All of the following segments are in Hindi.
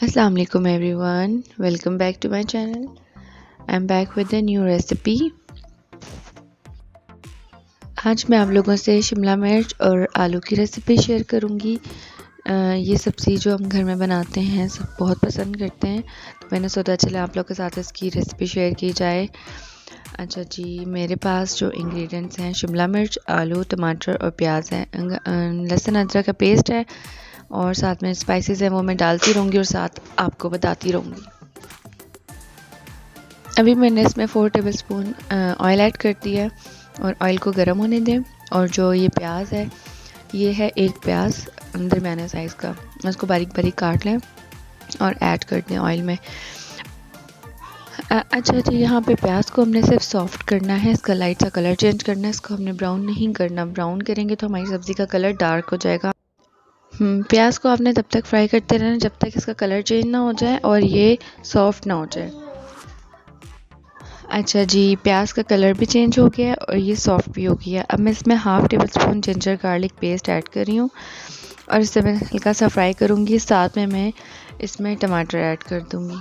Assalamu alaikum everyone, welcome back to my channel. I'm back with a new recipe. आज मैं आप लोगों से शिमला मिर्च और आलू की रेसिपी शेयर करूंगी। ये सब्ज़ी जो हम घर में बनाते हैं सब बहुत पसंद करते हैं, तो मैंने सोचा चले आप लोगों के साथ इसकी रेसिपी शेयर की जाए। अच्छा जी, मेरे पास जो इंग्रेडिएंट्स हैं शिमला मिर्च, आलू, टमाटर और प्याज है, लहसुन अदरक का पेस्ट है और साथ में स्पाइसेस हैं वो मैं डालती रहूँगी और साथ आपको बताती रहूँगी। अभी मैंने इसमें 4 टेबलस्पून ऑयल ऐड कर दिया है और ऑयल को गर्म होने दें। और जो ये प्याज है, ये है एक प्याज दरमियाने साइज़ का, उसको बारीक बारीक काट लें और ऐड कर दें ऑयल में। अच्छा जी, यहाँ पे प्याज को हमने सिर्फ सॉफ्ट करना है, इसका लाइट सा कलर चेंज करना है, इसको हमने ब्राउन नहीं करना। ब्राउन करेंगे तो हमारी सब्ज़ी का कलर डार्क हो जाएगा। प्याज को आपने तब तक फ्राई करते रहना जब तक इसका कलर चेंज ना हो जाए और ये सॉफ्ट ना हो जाए। अच्छा जी, प्याज का कलर भी चेंज हो गया और ये सॉफ्ट भी हो गया। अब मैं इसमें half table spoon ginger garlic paste add कर रही हूँ और इसे मैं हल्का सा फ्राई करूँगी। साथ में मैं इसमें टमाटर ऐड कर दूँगी।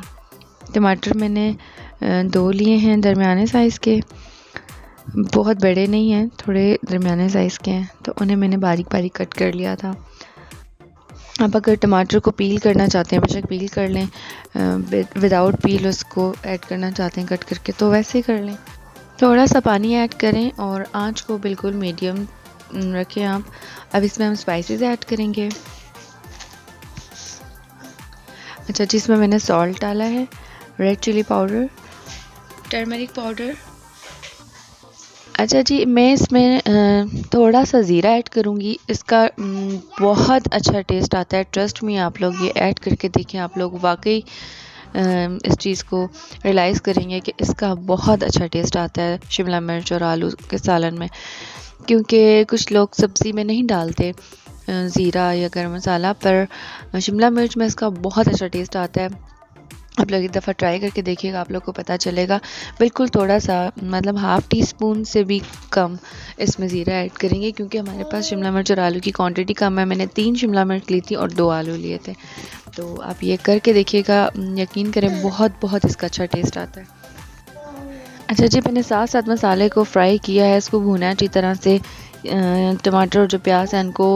टमाटर मैंने 2 लिए हैं दरमियाने साइज़ के, बहुत बड़े नहीं हैं, थोड़े दरमियाने साइज़ के हैं, तो उन्हें मैंने बारीक बारीक कट कर लिया था। आप अगर टमाटर को पील करना चाहते हैं बेशक पील कर लें, विदाउट पील उसको ऐड करना चाहते हैं कट करके तो वैसे ही कर लें। थोड़ा सा पानी ऐड करें और आंच को बिल्कुल मीडियम रखें आप। अब इसमें हम स्पाइसेस ऐड करेंगे। अच्छा जी, इसमें मैंने सॉल्ट डाला है, red chilli powder, turmeric powder. अच्छा जी, मैं इसमें थोड़ा सा ज़ीरा ऐड करूँगी, इसका बहुत अच्छा टेस्ट आता है। ट्रस्ट मी, आप लोग ये ऐड करके देखें, आप लोग वाकई इस चीज़ को रियलाइज़ करेंगे कि इसका बहुत अच्छा टेस्ट आता है शिमला मिर्च और आलू के सालन में। क्योंकि कुछ लोग सब्ज़ी में नहीं डालते ज़ीरा या गरम मसाला, पर शिमला मिर्च में इसका बहुत अच्छा टेस्ट आता है। आप लोग एक दफ़ा ट्राई करके देखिएगा, आप लोग को पता चलेगा। बिल्कुल थोड़ा सा, मतलब हाफ़ टी स्पून से भी कम इसमें ज़ीरा ऐड करेंगे क्योंकि हमारे पास शिमला मिर्च और आलू की क्वांटिटी कम है। मैंने 3 शिमला मिर्च ली थी और 2 आलू लिए थे, तो आप ये करके देखिएगा, यकीन करें बहुत इसका अच्छा टेस्ट आता है। अच्छा जी, मैंने साथ साथ मसाले को फ्राई किया है, इसको भुना है अच्छी तरह से। टमाटर और जो प्याज है उनको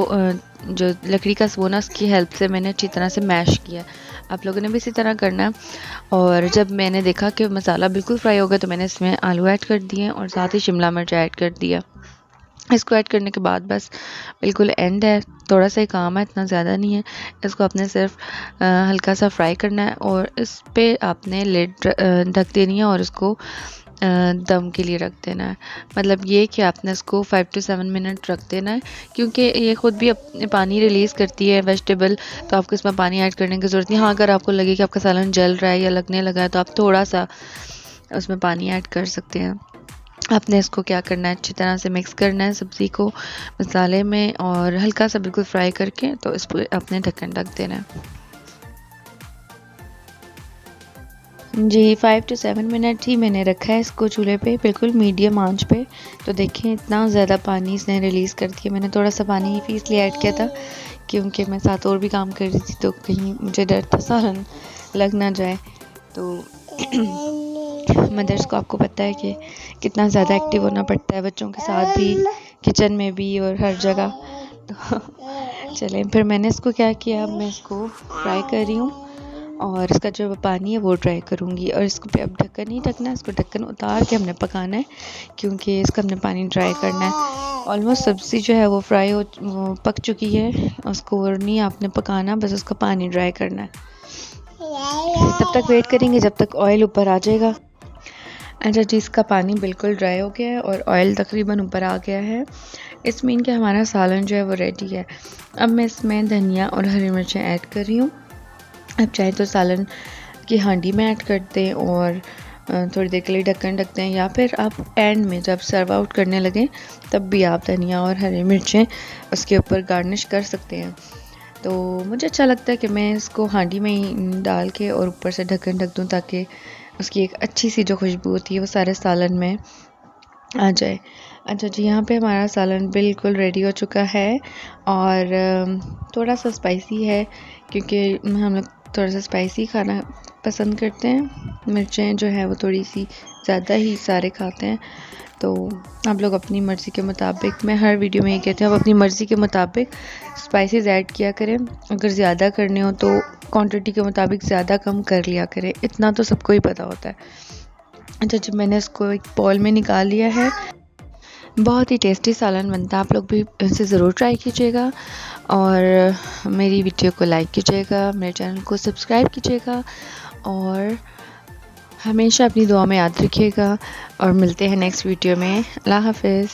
जो लकड़ी का स्पून है उसकी हेल्प से मैंने अच्छी तरह से मैश किया। आप लोगों ने भी इसी तरह करना है। और जब मैंने देखा कि मसाला बिल्कुल फ्राई हो गया तो मैंने इसमें आलू ऐड कर दिए और साथ ही शिमला मिर्च ऐड कर दिया। इसको ऐड करने के बाद बस बिल्कुल एंड है, थोड़ा सा ही काम है, इतना ज़्यादा नहीं है। इसको आपने सिर्फ हल्का सा फ्राई करना है और इस पे आपने लिड ढक देनी है और इसको दम के लिए रख देना है। मतलब ये कि आपने इसको 5 to 7 मिनट रख देना है, क्योंकि ये ख़ुद भी अपने पानी रिलीज़ करती है वेजिटेबल, तो आपको इसमें पानी ऐड करने की ज़रूरत नहीं। हाँ, अगर आपको लगे कि आपका सालन जल रहा है या लगने लगा है तो आप थोड़ा सा उसमें पानी ऐड कर सकते हैं। आपने इसको क्या करना है, अच्छी तरह से मिक्स करना है सब्ज़ी को मसाले में और हल्का सा बिल्कुल फ्राई करके तो इस पर आपने ढक्कन ढक देना है। जी, 5 to 7 मिनट ही मैंने रखा है इसको चूल्हे पे, बिल्कुल मीडियम आंच पे। तो देखें इतना ज़्यादा पानी इसने रिलीज़ कर दिया। मैंने थोड़ा सा पानी इसलिए ऐड किया था क्योंकि मैं साथ और भी काम कर रही थी, तो कहीं मुझे डर था सालन लग ना जाए। तो मदर्स को आपको पता है कि कितना ज़्यादा एक्टिव होना पड़ता है बच्चों के साथ भी, किचन में भी और हर जगह। तो चलें, फिर मैंने इसको क्या किया, अब मैं इसको फ्राई कर रही हूँ और इसका जो पानी है वो ड्राई करूँगी। और इसको पे अब ढक्कन नहीं ढकना, इसको ढक्कन उतार के हमने पकाना है क्योंकि इसका हमने पानी ड्राई करना है। ऑलमोस्ट सब्ज़ी जो है वो वो पक चुकी है, उसको और नहीं आपने पकाना, बस उसका पानी ड्राई करना है। तब तक वेट करेंगे जब तक ऑयल ऊपर आ जाएगा। अच्छा जी, इसका पानी बिल्कुल ड्राई हो गया है और ऑयल तकरीबन ऊपर आ गया है। इस मीन कि हमारा सालन जो है वो रेडी है। अब मैं इसमें धनिया और हरी मिर्चें ऐड कर रही हूँ। आप चाहे तो सालन की हांडी में ऐड कर दें और थोड़ी देर के लिए ढक्कन ढकते हैं, या फिर आप एंड में जब सर्व आउट करने लगें तब भी आप धनिया और हरी मिर्चें उसके ऊपर गार्निश कर सकते हैं। तो मुझे अच्छा लगता है कि मैं इसको हांडी में ही डाल के और ऊपर से ढक्कन ढक दूँ ताकि उसकी एक अच्छी सी जो खुशबू होती है वो सारे सालन में आ जाए। अच्छा जी, यहाँ पे हमारा सालन बिल्कुल रेडी हो चुका है और थोड़ा सा स्पाइसी है क्योंकि हम लोग थोड़ा सा स्पाइसी खाना पसंद करते हैं, मिर्चें जो है वो थोड़ी सी ज़्यादा ही सारे खाते हैं। तो आप लोग अपनी मर्ज़ी के मुताबिक, मैं हर वीडियो में ये कहती हूँ, आप अपनी मर्ज़ी के मुताबिक स्पाइसेस ऐड किया करें। अगर ज़्यादा करने हो तो क्वांटिटी के मुताबिक ज़्यादा कम कर लिया करें, इतना तो सबको ही पता होता है। अच्छा, जब मैंने इसको एक बॉल में निकाल लिया है, बहुत ही टेस्टी सालन बनता है। आप लोग भी इसे ज़रूर ट्राई कीजिएगा और मेरी वीडियो को लाइक कीजिएगा, मेरे चैनल को सब्सक्राइब कीजिएगा और हमेशा अपनी दुआ में याद रखिएगा। और मिलते हैं नेक्स्ट वीडियो में। अल्लाह हाफ़िज़।